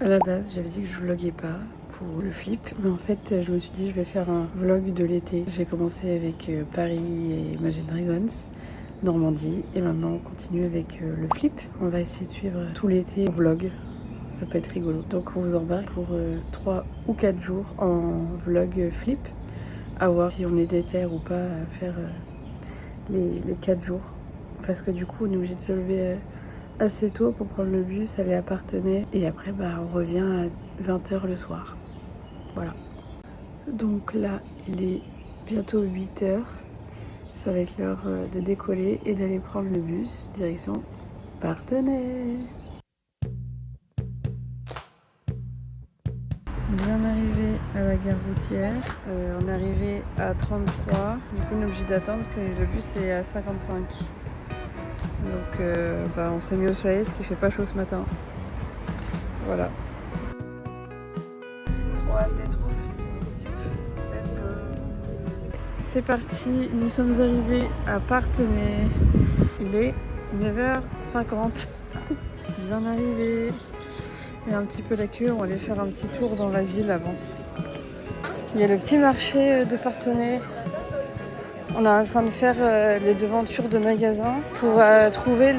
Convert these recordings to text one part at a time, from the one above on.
À la base, j'avais dit que je vloguais pas pour le flip, mais en fait, je me suis dit je vais faire un vlog de l'été. J'ai commencé avec Paris et Imagine Dragons, Normandie, et maintenant on continue avec le flip. On va essayer de suivre tout l'été en vlog. Ça peut être rigolo. Donc on vous embarque pour 3 ou 4 jours en vlog flip. À voir si on est déter ou pas à faire les 4 jours. Parce que du coup, on est obligé de se lever assez tôt pour prendre le bus, aller à Parthenay. Et après, on revient à 20h le soir. Voilà. Donc là, il est bientôt 8h. Ça va être l'heure de décoller et d'aller prendre le bus direction Parthenay. Bien arrivé à la gare routière. On est arrivé à 33. Du coup, on est obligé d'attendre parce que le bus est à 55. Donc, on s'est mis au soleil parce qu'il fait pas chaud ce matin. Voilà. Trop hâte d'être au flip. Let's go. C'est parti, nous sommes arrivés à Parthenay. Il est 9h50. Bien arrivé. Il y a un petit peu la queue, on va aller faire un petit tour dans la ville avant. Il y a le petit marché de Parthenay. On est en train de faire les devantures de magasins pour trouver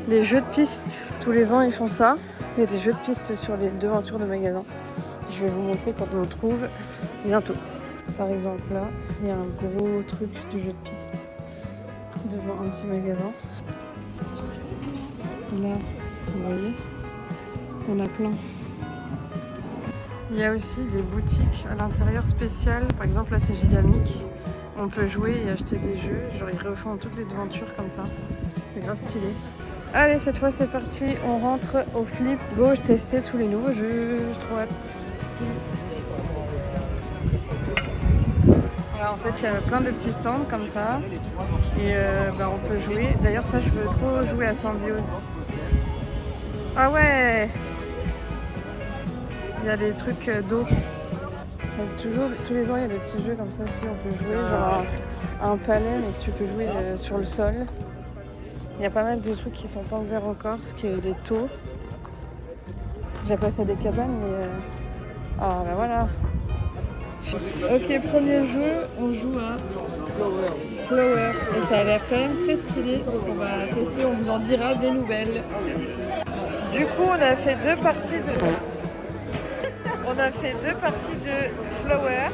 les jeux de piste. Tous les ans, ils font ça. Il y a des jeux de piste sur les devantures de magasins. Je vais vous montrer quand on le trouve bientôt. Par exemple, là, il y a un gros truc de jeu de piste devant un petit magasin. Là, vous voyez, on a plein. Il y a aussi des boutiques à l'intérieur spéciales. Par exemple, là, c'est Gigamic. On peut jouer et acheter des jeux. Genre, ils refont toutes les devantures comme ça. C'est grave stylé. Allez, cette fois, c'est parti. On rentre au flip. Go tester tous les nouveaux jeux. J'ai trop hâte. Voilà, en fait, il y a plein de petits stands comme ça. Et on peut jouer. D'ailleurs, ça, je veux trop jouer à Symbiose. Ah ouais! Il y a des trucs d'eau. Donc toujours, tous les ans, il y a des petits jeux comme ça aussi. On peut jouer genre à un palais, mais que tu peux jouer sur le sol. Il y a pas mal de trucs qui sont pas ouverts encore, ce qui est des taux. J'appelle ça des cabanes, mais... Ah bah voilà. Ok, premier jeu, on joue à Flower. Et ça a l'air quand même très stylé. Donc on va tester, on vous en dira des nouvelles. Du coup, on a fait deux parties de... Flower.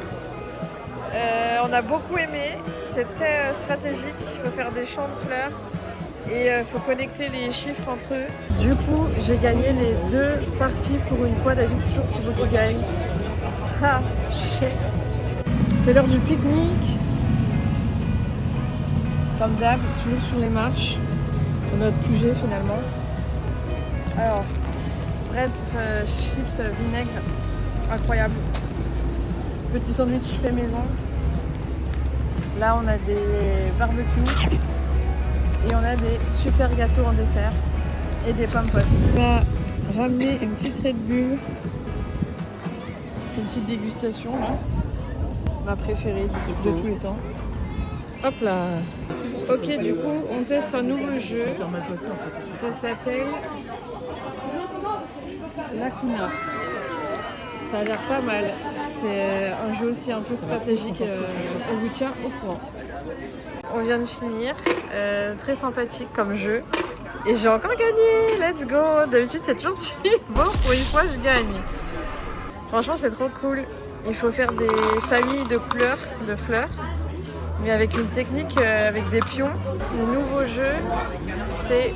On a beaucoup aimé. C'est très stratégique. Il faut faire des champs de fleurs. Et il faut connecter les chiffres entre eux. Du coup, j'ai gagné les deux parties pour une fois. D'habitude, c'est toujours Thibaut qui gagne. Ah, shit. C'est l'heure du pique-nique. Comme d'hab, toujours sur les marches. On a notre QG finalement. Alors, bread, chips, vinaigre. Incroyable. Petit sandwich fait maison. Là, on a des barbecues. Et on a des super gâteaux en dessert. Et des pommes potes. On va ramener une petite Red Bull. Une petite dégustation. Là. Ma préférée de tous les temps. Hop là. Ok, du coup, on teste un nouveau jeu. Ça s'appelle Lacuna. Ça a l'air pas mal. C'est un jeu aussi un peu stratégique. On vous tient au courant. On vient de finir. Très sympathique comme jeu. Et j'ai encore gagné. Let's go. D'habitude, c'est toujours Thibaut. Pour une fois, je gagne. Franchement, c'est trop cool. Il faut faire des familles de couleurs, de fleurs. Mais avec une technique, avec des pions. Le nouveau jeu, c'est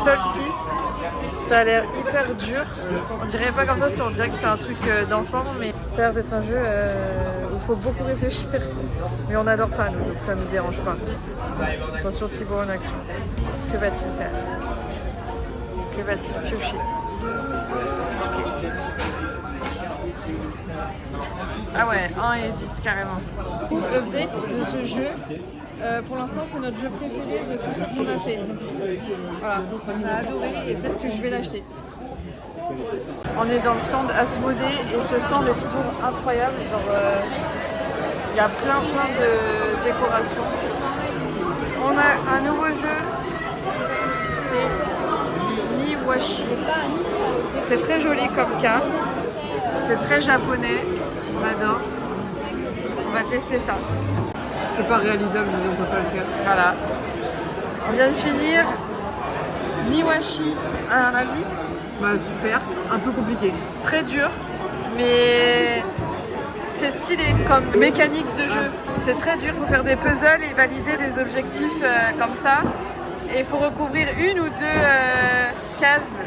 Solstice. Ça a l'air hyper dur. On dirait pas comme ça parce qu'on dirait que c'est un truc d'enfant, mais ça a l'air d'être un jeu où il faut beaucoup réfléchir. Mais on adore ça, nous, donc ça nous dérange pas. Attention, Thibaut en action. Que va-t-il faire? Que va-t-il piocher? Ok. Ah ouais, 1 et 10 carrément. Update de ce jeu. Pour l'instant, c'est notre jeu préféré de tout ce qu'on a fait. Voilà, on a adoré et peut-être que je vais l'acheter. On est dans le stand Asmodée et ce stand est toujours incroyable. Genre, il y a plein de décorations. On a un nouveau jeu, c'est Niwashi. C'est très joli comme carte. C'est très japonais. On adore. On va tester ça. C'est pas réalisable, mais on peut pas le faire. Voilà. On vient de finir. Niwashi, à un avis? Bah super, un peu compliqué. Très dur, mais c'est stylé comme mécanique de jeu. C'est très dur, il faut faire des puzzles et valider des objectifs comme ça. Et il faut recouvrir une ou deux cases,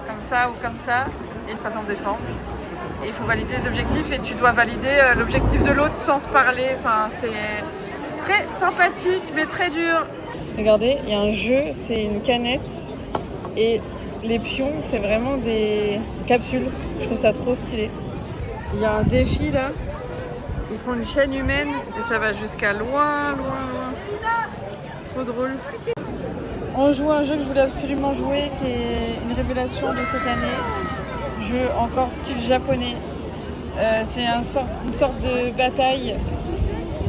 comme ça ou comme ça, et ça forme des formes. Et il faut valider les objectifs et tu dois valider l'objectif de l'autre sans se parler. Enfin, c'est très sympathique mais très dur. Regardez, il y a un jeu, c'est une canette et les pions, c'est vraiment des capsules. Je trouve ça trop stylé. Il y a un défi là. Ils font une chaîne humaine et ça va jusqu'à loin, loin, loin. Trop drôle. On joue à un jeu que je voulais absolument jouer, qui est une révélation de cette année. Jeu encore style japonais. C'est une sorte de bataille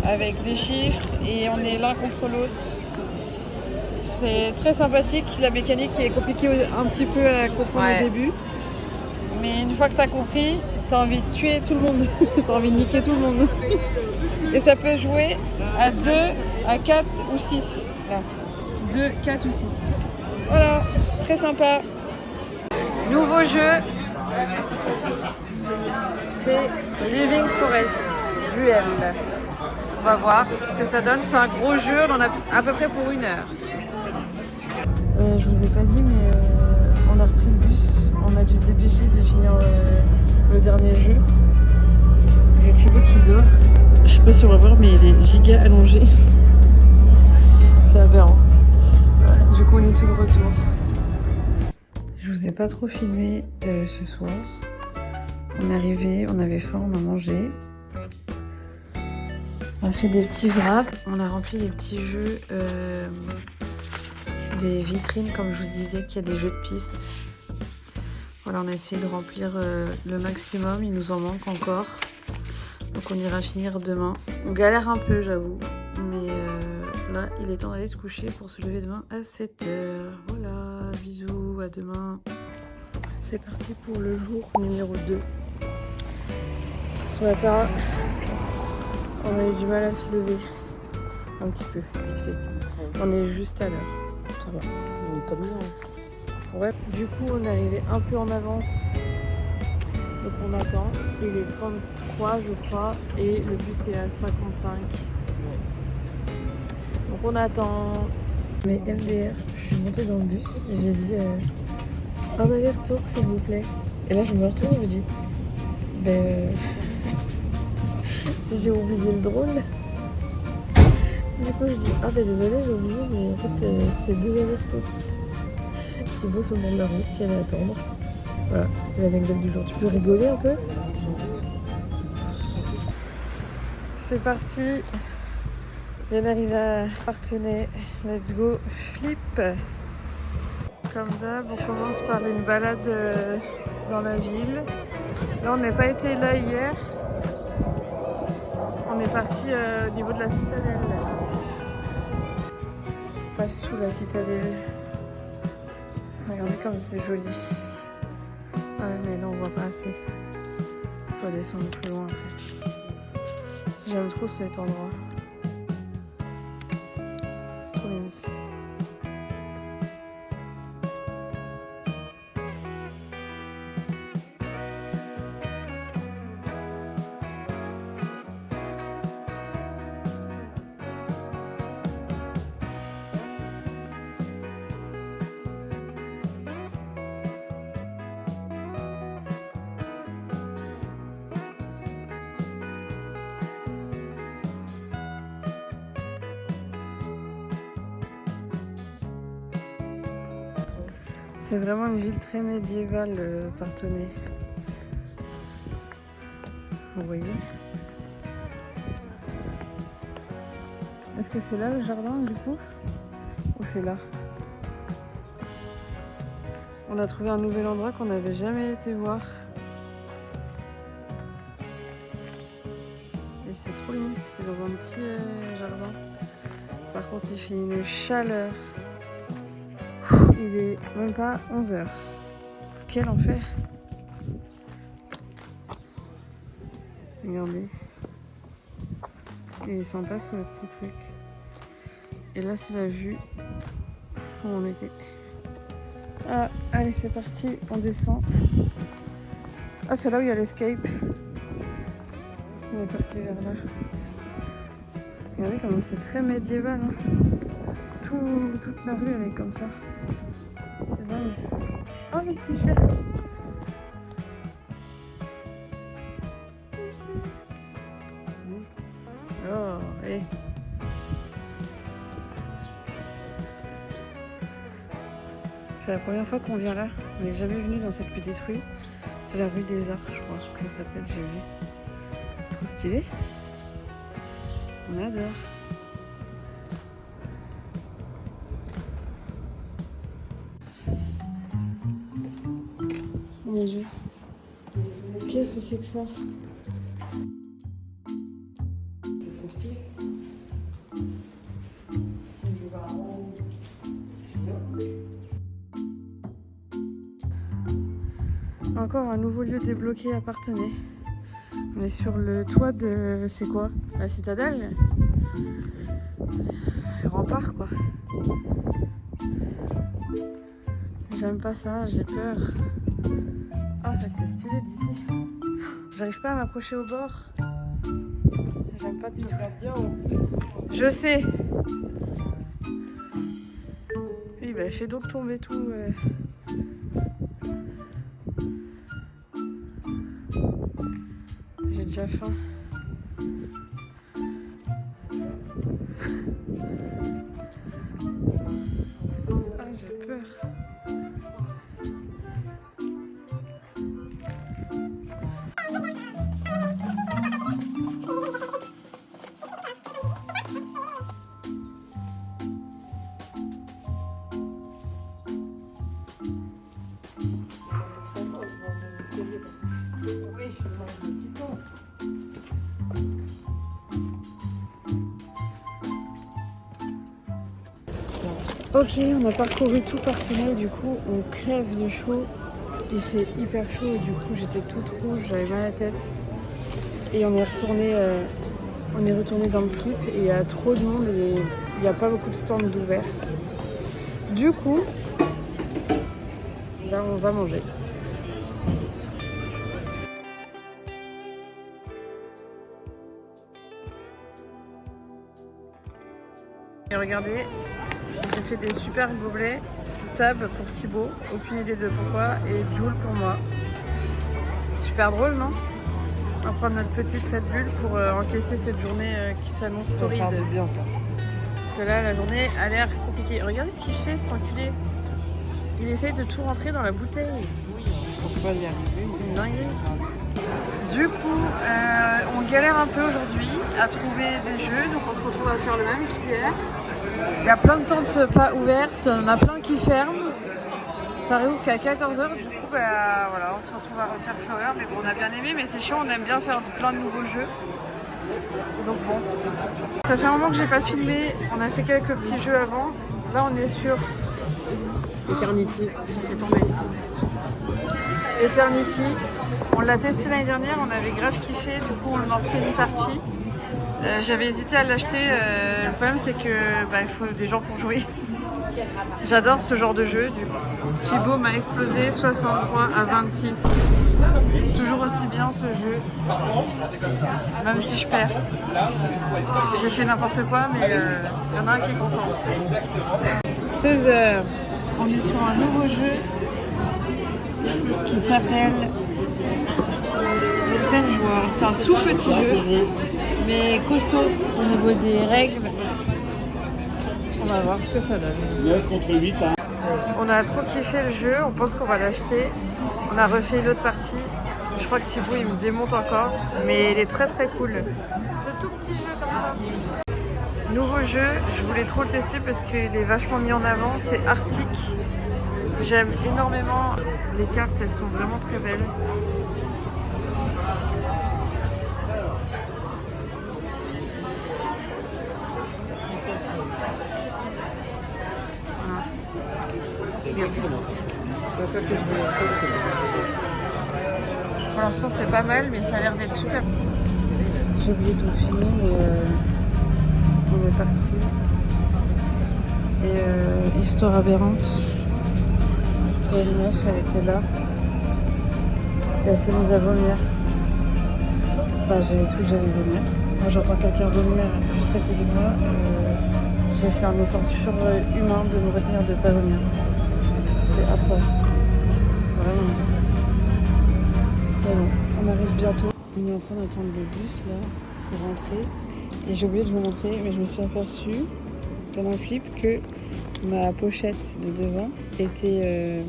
avec des chiffres et on est l'un contre l'autre. C'est très sympathique, la mécanique est compliquée un petit peu à comprendre au début. Mais une fois que tu as compris, tu as envie de tuer tout le monde. Tu as envie de niquer tout le monde. Et ça peut jouer à 2, à 4 ou 6. Là. 2, 4 ou 6. Voilà, très sympa. Nouveau jeu, c'est Living Forest Duel. On va voir ce que ça donne. C'est un gros jeu, on en a à peu près pour 1 heure. Je vous ai pas dit, mais on a repris le bus. On a dû se dépêcher de finir le dernier jeu. Il y a Thibaut qui dort. Je sais pas si on va voir, mais il est giga allongé. C'est aberrant. Voilà, du coup, on est sur le retour. Je vous ai pas trop filmé ce soir. On est arrivé, on avait faim, on a mangé. On a fait des petits wraps. On a rempli les petits jeux. Des vitrines, comme je vous disais, qu'il y a des jeux de pistes. Voilà, on a essayé de remplir le maximum, il nous en manque encore. Donc on ira finir demain. On galère un peu, j'avoue, mais là, il est temps d'aller se coucher pour se lever demain à 7h. Voilà, bisous, à demain. C'est parti pour le jour numéro 2. Ce matin, on a eu du mal à se lever. Un petit peu, vite fait. On est juste à l'heure. Ça va, on est comme nous. Ouais. Du coup, on est arrivé un peu en avance. Donc on attend. Il est 33, je crois, et le bus est à 55. Donc on attend. Mais MDR, je suis montée dans le bus et j'ai dit un aller-retour s'il vous plaît. Et là je me retourne et je me dis j'ai oublié le drôle. Du coup je dis désolé j'ai oublié, mais en fait c'est 2 allers-retours. Thibaut sur le bord de la route qui allait attendre. Voilà, c'est l'anecdote du jour. Tu peux rigoler un peu? C'est parti. Bien arrivé à Parthenay. Let's go flip. Comme d'hab, on commence par une balade dans la ville. Là, on n'a pas été là hier. On est parti au niveau de la citadelle. On passe sous la citadelle. Regardez comme c'est joli. Ouais, mais là on voit pas assez. Faut descendre plus loin après. J'aime trop cet endroit. C'est trop mignon. C'est vraiment une ville très médiévale, Parthenay. Vous voyez? Est-ce que c'est là le jardin du coup? Ou c'est là? On a trouvé un nouvel endroit qu'on n'avait jamais été voir. Et c'est trop mignon, c'est dans un petit jardin. Par contre il fait une chaleur. il est même pas 11h. Quel enfer! Regardez. Il est sympa ce petit truc. Et là, c'est la vue où on était. Ah, allez, c'est parti, on descend. Ah, c'est là où il y a l'escape. On est parti vers là. Regardez comme c'est très médiéval. Hein. Toute la rue, elle est comme ça. C'est dingue. Oh, le petit chien. Oh, hey. C'est la première fois qu'on vient là. On n'est jamais venu dans cette petite rue. C'est la rue des Arts, je crois que ça s'appelle, j'ai vu. C'est trop stylé. On adore. Oh mon Dieu. Qu'est-ce que c'est que ça? C'est trop stylé. Encore un nouveau lieu débloqué à Parthenay. On est sur le toit de... c'est quoi? La citadelle? Les remparts quoi. J'aime pas ça, j'ai peur. Ah, ça c'est stylé d'ici. J'arrive pas à m'approcher au bord. J'aime pas du tout. Je sais. Oui, bah fais donc tomber tout. J'ai déjà faim. Ah, j'ai peur. Ok, on a parcouru tout Parthenay, du coup on crève de chaud, il fait hyper chaud et du coup j'étais toute rouge, j'avais mal à la tête et on est retourné dans le flip et il y a trop de monde et il n'y a pas beaucoup de stands d'ouverts. Du coup, là on va manger. Et regardez, j'ai fait des super gobelets, table pour Thibaut, aucune idée de pourquoi, et Jules pour moi. Super drôle, non? On va prendre notre petite Red Bull pour encaisser cette journée qui s'annonce torride. Bien, ça. Parce que là, la journée a l'air compliquée. Regardez ce qu'il fait, cet enculé. Il essaye de tout rentrer dans la bouteille. Pourquoi y arriver? C'est une dinguerie. Du coup, on galère un peu aujourd'hui à trouver des jeux, donc on se retrouve à faire le même qu'hier. Il y a plein de tentes pas ouvertes, il y en a plein qui ferment. Ça réouvre qu'à 14h, du coup bah, voilà, on se retrouve à refaire Flower. Mais bon, on a bien aimé, mais c'est chiant, on aime bien faire plein de nouveaux jeux. Donc bon, ça fait un moment que j'ai pas filmé, on a fait quelques petits jeux avant. Là on est sur Eternity. J'ai fait tomber. Eternity. On l'a testé l'année dernière, on avait grave kiffé, du coup on en fait une partie. J'avais hésité à l'acheter, le problème c'est que il faut des gens pour jouer. J'adore ce genre de jeu, du coup. Thibaut m'a explosé 63 à 26. Toujours aussi bien ce jeu, même si je perds. J'ai fait n'importe quoi, mais il y en a un qui est content. 16h, on est sur un nouveau jeu qui s'appelle Strange World. C'est un tout petit jeu, mais costaud au niveau des règles. On va voir ce que ça donne. 9 contre 8. Hein. On a trop kiffé le jeu, on pense qu'on va l'acheter. On a refait une autre partie. Je crois que Thibaut il me démonte encore, mais il est très très cool. Ce tout petit jeu comme ça. Nouveau jeu, je voulais trop le tester parce qu'il est vachement mis en avant, c'est Arctic. J'aime énormément les cartes, elles sont vraiment très belles. Voilà. C'est ça que je voulais. Pour l'instant, c'est pas mal, mais ça a l'air d'être super. J'ai oublié de filmer, mais on est parti. Et histoire aberrante. Et une meuf, elle était là. Et elle s'est mise à vomir. Bah, j'avais cru que j'allais vomir. Moi, j'entends quelqu'un vomir juste à côté de moi. J'ai fait un effort surhumain de me retenir de ne pas vomir. C'était atroce. Vraiment. Mais bon, on arrive bientôt. On est en train d'attendre le bus là pour rentrer. Et j'ai oublié de vous montrer, mais je me suis aperçue pendant le flip que ma pochette de devant était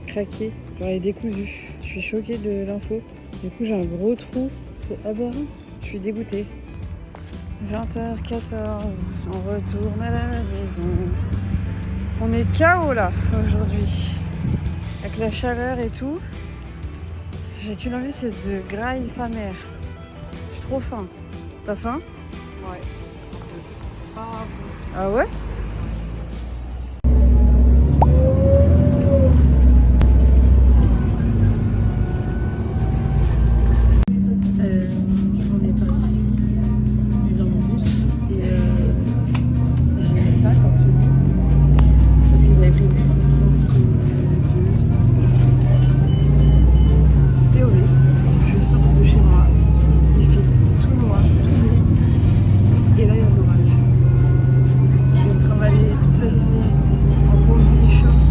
craquée. Genre elle est décousue. Je suis choquée de l'info. Du coup j'ai un gros trou. C'est aberrant. Je suis dégoûtée. 20h14, on retourne à la maison. On est KO là aujourd'hui. Avec la chaleur et tout. J'ai qu'une envie, c'est de grailler sa mère. J'ai trop faim. T'as faim? Ouais. Ah ouais? On est parti. On est dans mon bus. Et j'ai mis ça comme tenue. Parce qu'ils avaient pris le 32. Et oui, je sors de chez moi. Il fait tout noir, tout bleu. Et là, il y a de l'orage. Je viens de travailler toute la journée en combi short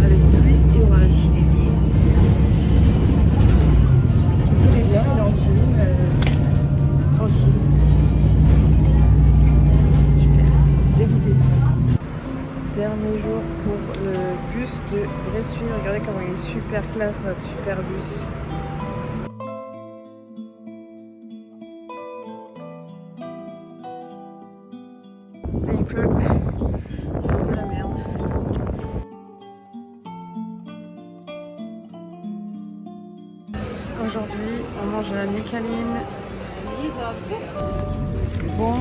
avec pluie et orage. C'est très bien, il est en film, tranquille. Super, dégoûté. Dernier jour pour le bus de Bressuire. Regardez comment il est super classe, notre super bus. Et il pleut. C'est un peu la merde. Aujourd'hui, on mange de la micaline. Bon,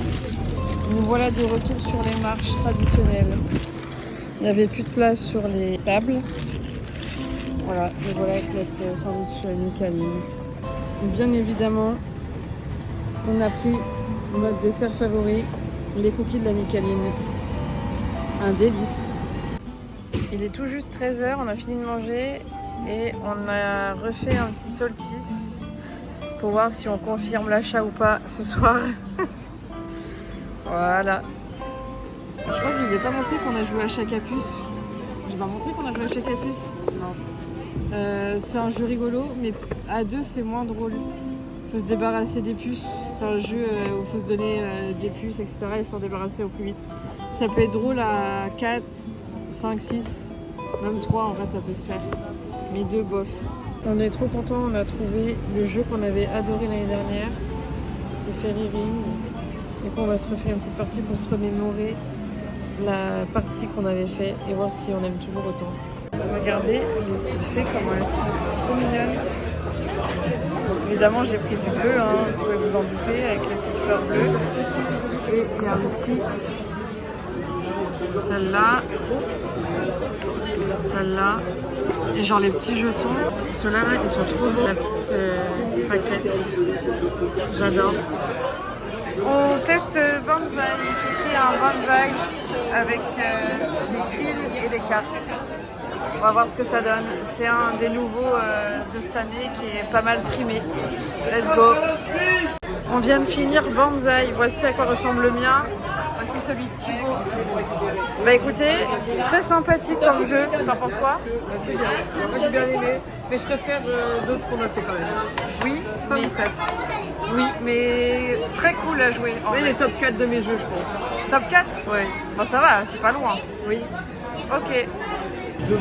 nous voilà de retour sur les marches traditionnelles. Il n'y avait plus de place sur les tables. Voilà, et voilà avec notre sandwich micaline. Bien évidemment, on a pris notre dessert favori, les cookies de la micaline. Un délice. Il est tout juste 13h, on a fini de manger et on a refait un petit saltice pour voir si on confirme l'achat ou pas ce soir. Voilà. Je crois que je vous ai pas montré qu'on a joué à Chat à puce. J'ai pas montré qu'on a joué à Chat à puce? Non. C'est un jeu rigolo, mais à deux c'est moins drôle. Faut se débarrasser des puces. C'est un jeu où il faut se donner des puces, etc. et s'en débarrasser au plus vite. Ça peut être drôle à 4, 5, 6, même 3 en vrai ça peut se faire. Mais 2 bof. On est trop contents, on a trouvé le jeu qu'on avait adoré l'année dernière. C'est Fairy Ring. Du coup on va se refaire une petite partie pour se remémorer la partie qu'on avait fait et voir si on aime toujours autant. Regardez les petites fées comment elles sont trop mignonnes. Évidemment j'ai pris du bleu, hein, vous pouvez vous en douter, avec les petites fleurs bleues. Et il y a aussi celle-là, celle-là, et genre les petits jetons. Ceux-là, ils sont trop beaux. La petite pâquerette, j'adore. On teste bonsaï. J'ai pris un bonsaï avec des tuiles et des cartes. On va voir ce que ça donne. C'est un des nouveaux de cette année qui est pas mal primé. Let's go. On vient de finir bonsaï. Voici à quoi ressemble le mien. Voici celui de Thibaut. Bah écoutez, très sympathique comme jeu. T'en penses quoi? C'est bien. Moi j'ai bien aimé. Mais je préfère d'autres qu'on a fait quand même. Oui, C'est pas mon préf. oui, mais très cool à jouer. Oui, les top 4 de mes jeux, je pense. Top 4? Ouais. Bon, ça va, c'est pas loin. Oui. Ok.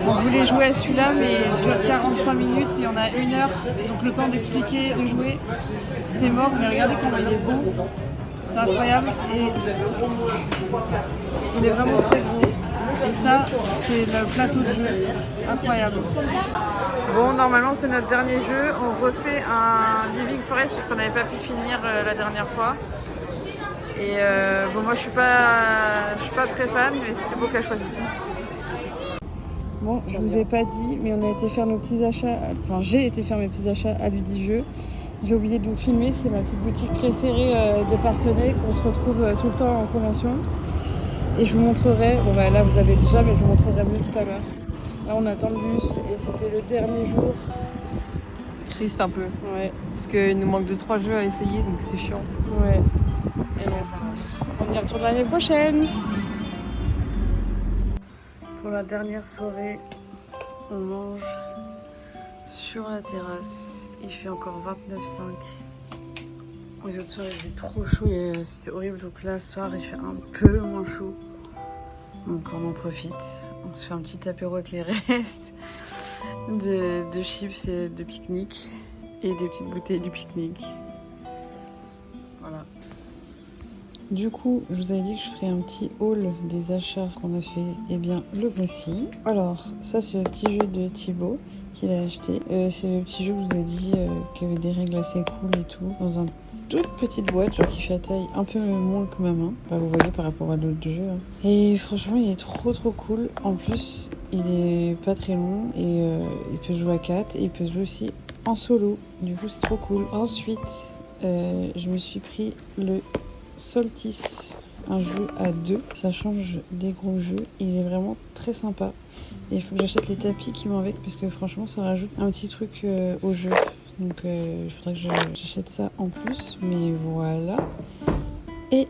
On voulait jouer à celui-là, mais il dure 45 minutes et on a 1 heure. Donc le temps d'expliquer, de jouer, c'est mort. Mais regardez comment il est beau. C'est incroyable. Et il est vraiment très gros. Et ça, c'est le plateau de jeu. Incroyable. Bon, normalement, c'est notre dernier jeu. On refait un Living Forest parce qu'on n'avait pas pu finir la dernière fois. Et bon, moi, je suis pas très fan, mais c'est Thibaut qui a choisi. Bon, je vous ai pas dit, mais on a été faire nos petits achats. Enfin, j'ai été faire mes petits achats à Ludijeux. J'ai oublié de vous filmer, c'est ma petite boutique préférée de Parthenay, qu'on se retrouve tout le temps en convention. Et je vous montrerai, bon bah là vous avez déjà, mais je vous montrerai mieux tout à l'heure. Là on attend le bus et c'était le dernier jour. Triste un peu. Ouais. Parce qu'il nous manque 2-3 jeux à essayer, donc c'est chiant. Ouais. Et là, ça va. On y retourne l'année prochaine. Pour la dernière soirée, on mange sur la terrasse. Il fait encore 29,5. Les autres soirs, il faisait trop chaud et c'était horrible. Donc là, ce soir, il fait un peu moins chaud. Donc on en profite. On se fait un petit apéro avec les restes de chips et de pique-nique. Et des petites bouteilles du pique-nique. Voilà. Du coup, je vous avais dit que je ferais un petit haul des achats qu'on a fait. Eh bien, le voici. Alors, ça c'est le petit jeu de Thibaut qu'il a acheté. C'est le petit jeu que je vous ai dit qui avait des règles assez cool et tout. Dans une toute petite boîte, genre qui fait la taille un peu moins que ma main. Bah, vous voyez par rapport à l'autre jeu. Hein. Et franchement, il est trop cool. En plus, il est pas très long et il peut se jouer à 4 et il peut se jouer aussi en solo. Du coup, c'est trop cool. Ensuite, je me suis pris le Solstice, un jeu à 2. Ça change des gros jeux. Il est vraiment très sympa. Et il faut que j'achète les tapis qui vont avec parce que franchement, ça rajoute un petit truc au jeu. Donc, il faudrait que j'achète ça en plus. Mais voilà. Et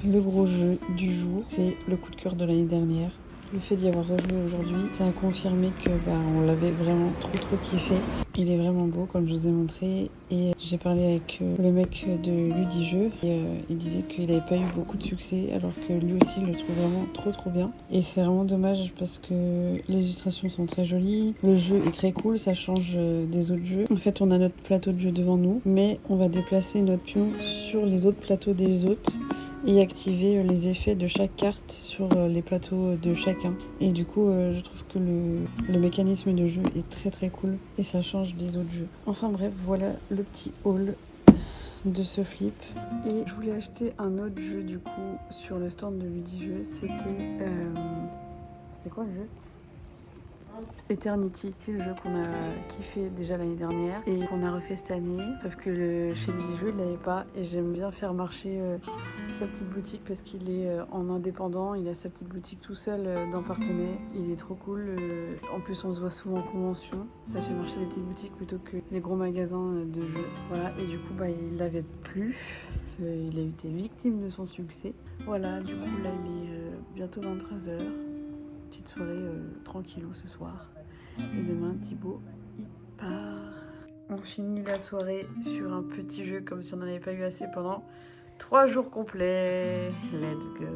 le gros jeu du jour, c'est le coup de cœur de l'année dernière. Le fait d'y avoir rejoué aujourd'hui, ça a confirmé que on l'avait vraiment trop kiffé. Il est vraiment beau comme je vous ai montré et j'ai parlé avec le mec de Ludijeux et il disait qu'il n'avait pas eu beaucoup de succès alors que lui aussi il le trouve vraiment trop bien. Et c'est vraiment dommage parce que les illustrations sont très jolies, le jeu est très cool, ça change des autres jeux. En fait on a notre plateau de jeu devant nous mais on va déplacer notre pion sur les autres plateaux des autres et activer les effets de chaque carte sur les plateaux de chacun. Et du coup, je trouve que le mécanisme de jeu est très cool et ça change des autres jeux. Enfin bref, voilà le petit haul de ce flip. Et je voulais acheter un autre jeu du coup sur le stand de Ludijeux. C'était quoi le jeu ? Eternity, c'est le jeu qu'on a kiffé déjà l'année dernière et qu'on a refait cette année. Sauf que chez Ludijeux, il l'avait pas et j'aime bien faire marcher sa petite boutique parce qu'il est en indépendant. Il a sa petite boutique tout seul dans Parthenay. Il est trop cool. En plus, on se voit souvent en convention. Ça fait marcher les petites boutiques plutôt que les gros magasins de jeux. Voilà, et du coup, il l'avait plus. Il a été victime de son succès. Voilà, du coup, là, il est bientôt 23h. Petite soirée tranquillou ce soir. Et demain, Thibaut, il part. On finit la soirée sur un petit jeu comme si on n'en avait pas eu assez pendant 3 jours complets. Let's go.